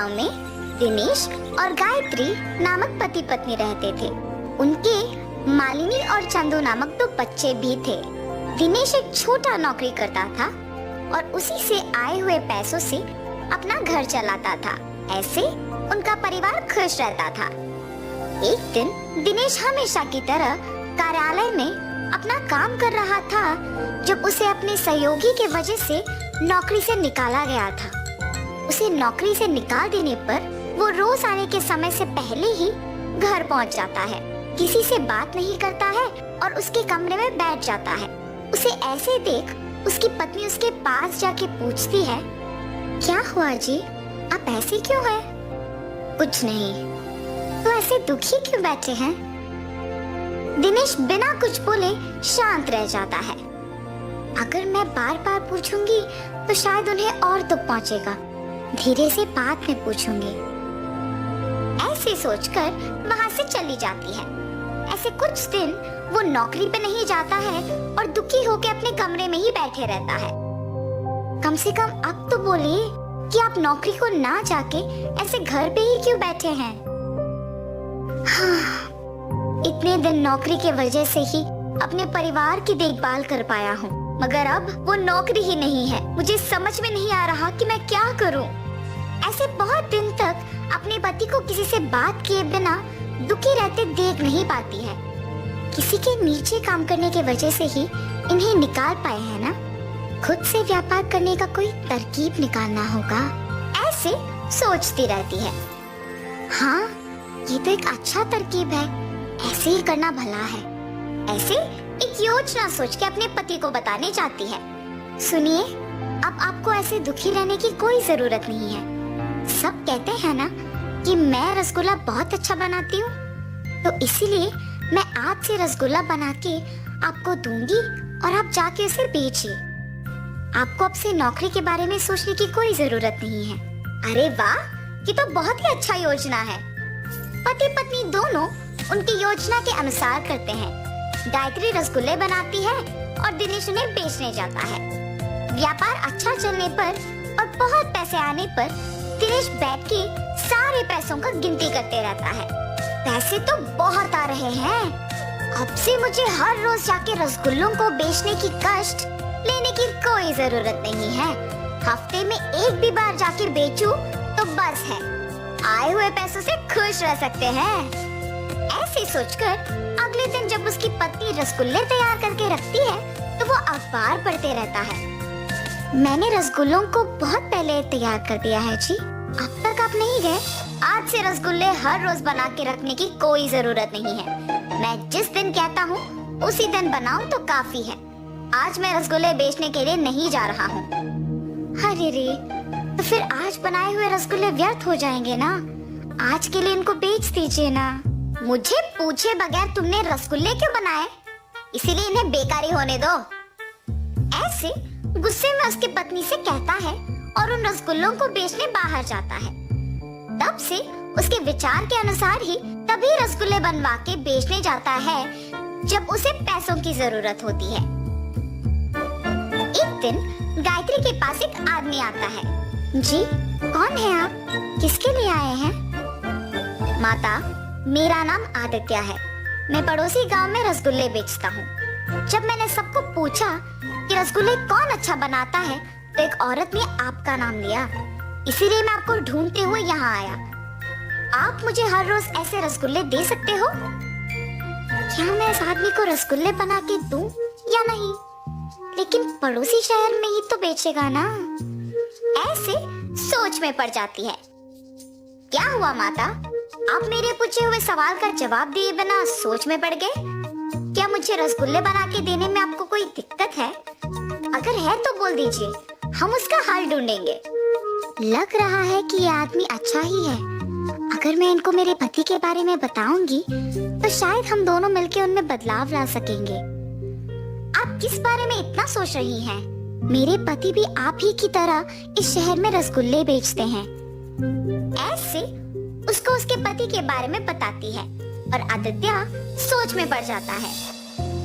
गांव में दिनेश और गायत्री नामक पति पत्नी रहते थे। उनके मालिनी और चंदू नामक 2 बच्चे भी थे। दिनेश एक छोटा नौकरी करता था और उसी से आए हुए पैसों से अपना घर चलाता था। ऐसे उनका परिवार खुश रहता था। एक दिन दिनेश हमेशा की तरह कार्यालय में अपना काम कर रहा था जब उसे अपने सहयोगी के वजह से नौकरी से निकाला गया था। उसे नौकरी से निकाल देने पर वो रोज आने के समय से पहले ही घर पहुंच जाता है, किसी से बात नहीं करता है और उसके कमरे में बैठ जाता है। उसे ऐसे देख उसकी पत्नी उसके पास जाके पूछती है, क्या हुआ जी, आप ऐसे क्यों हैं? कुछ नहीं। तो ऐसे दुखी क्यों बैठे हैं? दिनेश बिना कुछ बोले शांत रह जाता है। अगर मैं बार बार पूछूंगी तो शायद उन्हें और दुख पहुंचेगा। धीरे से बाद में पूछूंगी। ऐसे सोचकर वहां से चली जाती है। ऐसे कुछ दिन वो नौकरी पे नहीं जाता है और दुखी होकर अपने कमरे में ही बैठे रहता है। कम से कम अब तो बोलिए कि आप नौकरी को ना जाके ऐसे घर पे ही क्यों बैठे हैं? हाँ, इतने दिन नौकरी के वजह से ही अपने परिवार की देखभाल कर पाया हूँ, मगर अब वो नौकरी ही नहीं है। मुझे समझ में नहीं आ रहा कि मैं क्या करूँ। ऐसे बहुत दिन तक अपने पति को किसी से बात किए बिना दुखी रहते देख नहीं पाती है। किसी के नीचे काम करने की वजह से ही इन्हें निकाल पाए हैं ना। खुद से व्यापार करने का कोई तरकीब निकालना होगा, ऐसे सोचती रहती है। हाँ, ये तो एक अच्छा तरकीब है, ऐसे ही करना भला है। ऐसे एक योजना सोच के अपने पति को बताने जाती है। सुनिए, अब आपको ऐसे दुखी रहने की कोई जरूरत नहीं है। सब कहते हैं ना कि मैं रसगुल्ला बहुत अच्छा बनाती हूँ, तो इसीलिए मैं आज से रसगुल्ला बना के आपको दूंगी और आप जाके उसे बेचिए। आपको अब से नौकरी के बारे में सोचने की कोई जरूरत नहीं है। अरे वाह, ये तो बहुत ही अच्छा योजना है। पति पत्नी दोनों उनकी योजना के अनुसार करते हैं। गायत्री रसगुल्ले बनाती है और दिनेश उन्हें बेचने जाता है। व्यापार अच्छा चलने पर और बहुत पैसे आने पर दिनेश बैठ के सारे पैसों का गिनती करते रहता है। पैसे तो बहुत आ रहे हैं। अब से मुझे हर रोज जाके रसगुल्लों को बेचने की कष्ट लेने की कोई जरूरत नहीं है। हफ्ते में एक भी बार जाके बेचूं तो बस है। आए हुए पैसों से खुश रह सकते हैं। ऐसे सोचकर अगले दिन जब उसकी पत्नी रसगुल्ले तैयार करके रखती है तो वो अखबार पढ़ते रहता है। मैंने रसगुल्लों को बहुत पहले तैयार कर दिया है जी, अब तक आप नहीं गए। आज से रसगुल्ले हर रोज बना के रखने की कोई जरूरत नहीं है। मैं जिस दिन कहता हूँ उसी दिन बनाऊं तो काफी है। आज मैं रसगुल्ले बेचने के लिए नहीं जा रहा हूँ। अरे रे, तो फिर आज बनाए हुए रसगुल्ले व्यर्थ हो जाएंगे ना। आज के लिए इनको बेच दीजिए ना। मुझे पूछे बगैर तुमने रसगुल्ले क्यों बनाए? इसीलिए इन्हें बेकारी होने दो। ऐसे गुस्से में उसकी पत्नी से कहता है और उन रसगुल्लों को बेचने बाहर जाता है। तब से उसके विचार के अनुसार ही तभी रसगुल्ले बनवा के बेचने जाता है जब उसे पैसों की जरूरत होती है। एक दिन गायत्री के पास एक आदमी आता है। जी, कौन है आप? किसके लिए आए हैं? माता, मेरा नाम आदित्य है। मैं पड़ोसी गांव में रसगुल्ले बेचता हूँ। जब मैंने सबको पूछा कि रसगुल्ले कौन अच्छा बनाता है तो एक औरत ने आपका नाम लिया, इसीलिए मैं आपको ढूंढते हुए यहाँ आया। आप मुझे हर रोज ऐसे रसगुल्ले दे सकते हो? क्या मैं इस आदमी को रसगुल्ले बना के दूं या नहीं? लेकिन पड़ोसी शहर में ही तो बेचेगा ना। ऐसे सोच में पड़ जाती है। क्या हुआ माता, आप मेरे पूछे हुए सवाल का जवाब दिए बिना सोच में पड़ गए? क्या मुझे रसगुल्ले बना के देने में आपको कोई दिक्कत है? अगर है तो बोल दीजिए, हम उसका हल ढूंढेंगे। लग रहा है कि ये आदमी अच्छा ही है। अगर मैं इनको मेरे पति के बारे में बताऊंगी तो शायद हम दोनों मिलकर उनमें बदलाव ला सकेंगे। आप किस बारे में इतना सोच रही हैं? मेरे पति भी आप ही की तरह इस शहर में रसगुल्ले बेचते हैं। ऐसे उसको उसके पति के बारे में बताती है और आदित्य सोच में पड़ जाता है।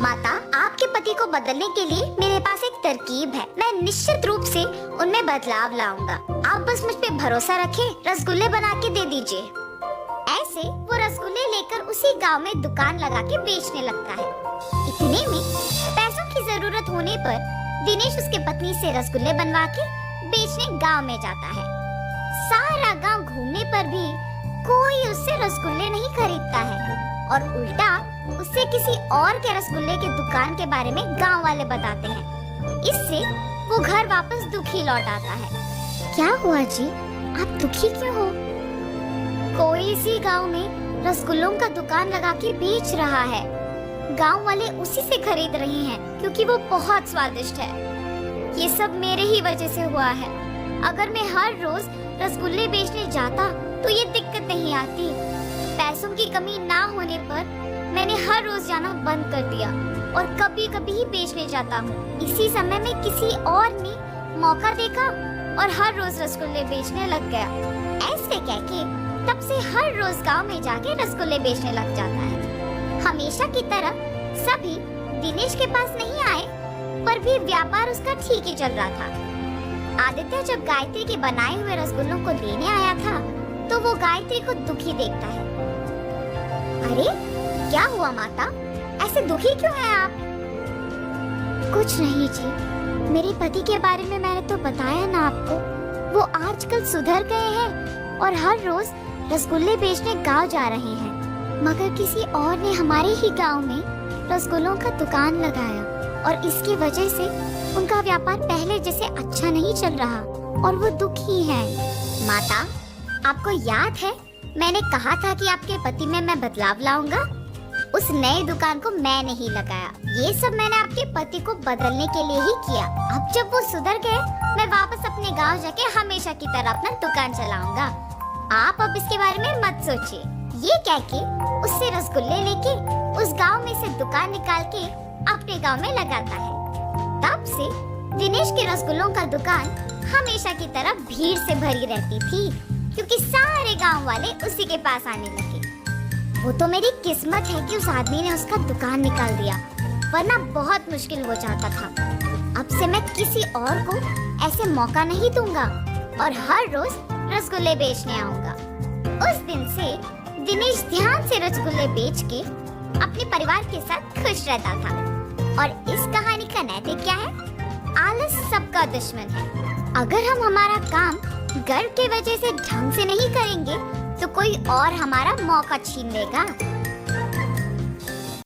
माता, आपके पति को बदलने के लिए मेरे पास एक तरकीब है। मैं निश्चित रूप से उनमें बदलाव लाऊंगा। आप बस मुझ पे भरोसा रखें, रसगुल्ले बना के दे दीजिए। ऐसे वो रसगुल्ले लेकर उसी गांव में दुकान लगा के बेचने लगता है। इतने में पैसों की जरूरत होने पर दिनेश उसके पत्नी से रसगुल्ले बनवा के बेचने गांव में जाता है। सारा गांव घूमने पर भी कोई उससे रसगुल्ले नहीं खरीदता है और उल्टा उससे किसी और के रसगुल्ले की दुकान के बारे में गांव वाले बताते हैं। इससे वो घर वापस दुखी लौट आता है। क्या हुआ जी, आप दुखी क्यों हो? कोई इसी गांव में रसगुल्लों का दुकान लगा के बेच रहा है। गांव वाले उसी से खरीद रहे हैं क्योंकि वो बहुत स्वादिष्ट है। ये सब मेरे ही वजह से हुआ है। अगर मैं हर रोज रसगुल्ले बेचने जाता तो ये दिक्कत नहीं आती। पैसों की कमी ना होने पर मैंने हर रोज जाना बंद कर दिया और कभी कभी ही बेचने जाता हूँ। इसी समय में किसी और ने मौका देखा और हर रोज रसगुल्ले बेचने लग गया। ऐसे कह के तब से हर रोज गांव में जाके रसगुल्ले बेचने लग जाता है। हमेशा की तरह सभी दिनेश के पास नहीं आए, पर भी व्यापार उसका ठीक ही चल रहा था। आदित्य जब गायत्री के बनाए हुए रसगुल्लों को लेने आया था तो वो गायत्री को दुखी देखता है। अरे क्या हुआ माता, ऐसे दुखी क्यों हैं आप? कुछ नहीं जी, मेरे पति के बारे में मैंने तो बताया ना आपको। वो आजकल सुधर गए हैं और हर रोज रसगुल्ले बेचने गांव जा रहे हैं। मगर किसी और ने हमारे ही गांव में रसगुल्लों का दुकान लगाया और इसकी वजह से उनका व्यापार पहले जैसे अच्छा नहीं चल रहा और वो दुखी हैं। माता, आपको याद है मैंने कहा था कि आपके पति में मैं बदलाव लाऊंगा? उस नए दुकान को मैंने ही लगाया। ये सब मैंने आपके पति को बदलने के लिए ही किया। अब जब वो सुधर गए, मैं वापस अपने गांव जाके हमेशा की तरह अपना दुकान चलाऊंगा। आप अब इसके बारे में मत सोचिए। ये कह के उससे रसगुल्ले लेके उस गांव में से दुकान निकाल के अपने गांव में लगाता है। तब से दिनेश के रसगुल्लों का दुकान हमेशा की तरह भीड़ से भरी रहती थी क्योंकि सारे गांव वाले उसी के पास आने लगे। वो तो मेरी किस्मत है कि उस आदमी ने उसका दुकान निकाल दिया, वरना बहुत मुश्किल हो जाता था। अब से मैं किसी और को ऐसे मौका नहीं दूंगा और हर रोज रसगुल्ले बेचने आऊंगा। उस दिन से दिनेश ध्यान से रसगुल्ले बेच के अपने परिवार के साथ खुश रहता था। और इस कहानी का नैतिक क्या है? आलस सबका दुश्मन है। अगर हम हमारा काम गर्व की वजह से ढंग से नहीं करेंगे तो कोई और हमारा मौका छीन लेगा।